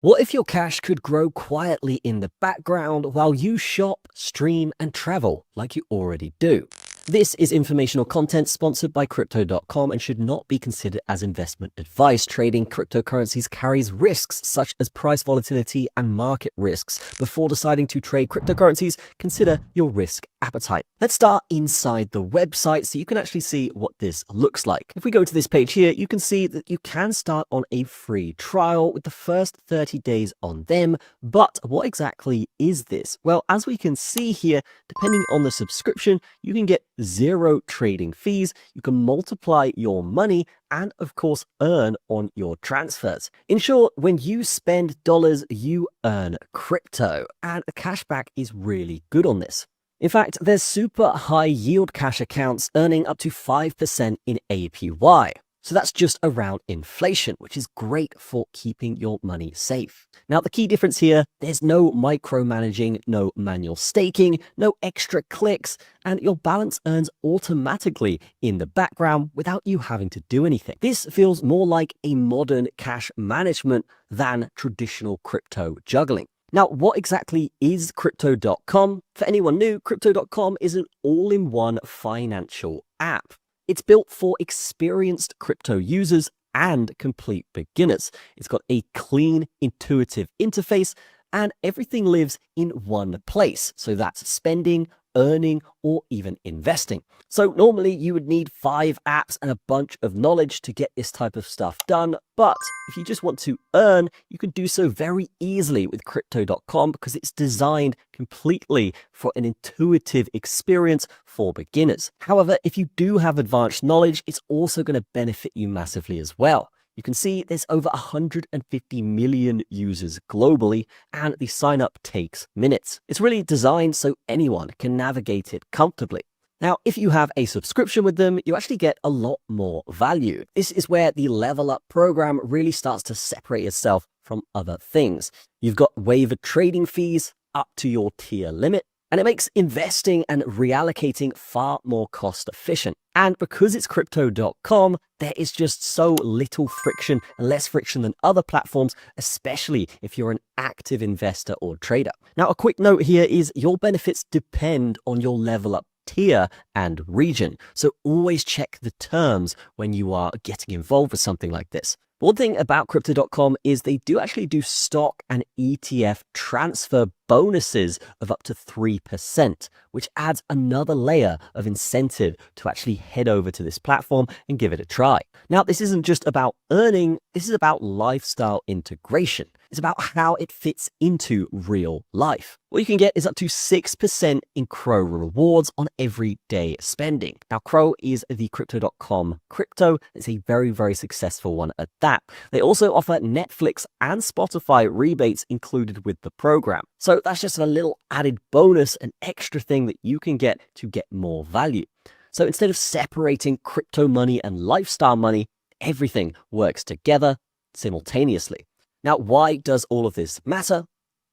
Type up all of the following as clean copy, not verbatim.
What if your cash could grow quietly in the background while you shop, stream, and travel like you already do? This is informational content sponsored by Crypto.com and should not be considered as investment advice. Trading cryptocurrencies carries risks such as price volatility and market risks. Before deciding to trade cryptocurrencies, consider your risk appetite. Let's start inside the website so you can actually see what this looks like. If we go to this page here, you can see that you can start on a free trial with the first 30 days on them. But what exactly is this? Well, as we can see here, depending on the subscription, you can get 0 trading fees, you can multiply your money, and of course earn on your transfers. In short, when you spend dollars, you earn crypto, and the cashback is really good on this. In fact, there's super high yield cash accounts earning up to 5% in APY. So that's just around inflation, which is great for keeping your money safe. Now, the key difference here, there's no micromanaging, no manual staking, no extra clicks, and your balance earns automatically in the background without you having to do anything. This feels more like a modern cash management than traditional crypto juggling. Now, what exactly is Crypto.com? For anyone new, Crypto.com is an all-in-one financial app. It's built for experienced crypto users and complete beginners. It's got a clean, intuitive interface, and everything lives in one place. So that's spending, earning, or even investing. So normally you would need 5 apps and a bunch of knowledge to get this type of stuff done. But if you just want to earn, you can do so very easily with Crypto.com because it's designed completely for an intuitive experience for beginners. However, if you do have advanced knowledge, it's also going to benefit you massively as well. You can see there's over 150 million users globally, and the sign up takes minutes. It's really designed so anyone can navigate it comfortably. Now, if you have a subscription with them, you actually get a lot more value. This is where the Level Up program really starts to separate itself from other things. You've got waiver trading fees up to your tier limit, and it makes investing and reallocating far more cost efficient. And because it's Crypto.com, there is just so little friction, and less friction than other platforms, especially if you're an active investor or trader. Now, a quick note here is your benefits depend on your Level Up tier and region. So always check the terms when you are getting involved with something like this. One thing about Crypto.com is they do actually do stock and ETF transfer bonuses of up to 3%, which adds another layer of incentive to actually head over to this platform and give it a try. Now, this isn't just about earning, this is about lifestyle integration. It's about how it fits into real life. What you can get is up to 6% in Crow rewards on everyday spending. Now, Crow is the Crypto.com crypto. It's a very, very successful one at that. They also offer Netflix and Spotify rebates included with the program. So that's just a little added bonus, an extra thing that you can get to get more value. So instead of separating crypto money and lifestyle money, everything works together simultaneously. Now, why does all of this matter?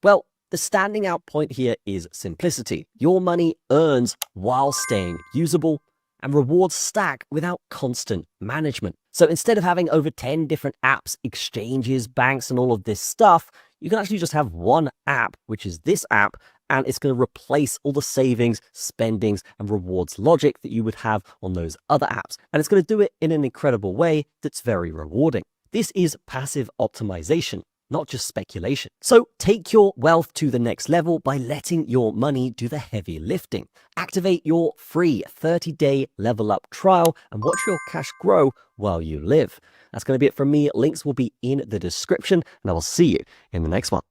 Well, the standing out point here is simplicity. Your money earns while staying usable, and rewards stack without constant management. So instead of having over 10 different apps, exchanges, banks, and all of this stuff, you can actually just have one app, which is this app, and it's going to replace all the savings, spendings, and rewards logic that you would have on those other apps. And it's going to do it in an incredible way that's very rewarding. This is passive optimization, not just speculation. So take your wealth to the next level by letting your money do the heavy lifting. Activate your free 30-day Level Up trial and watch your cash grow while you live. That's going to be it from me. Links will be in the description, and I will see you in the next one.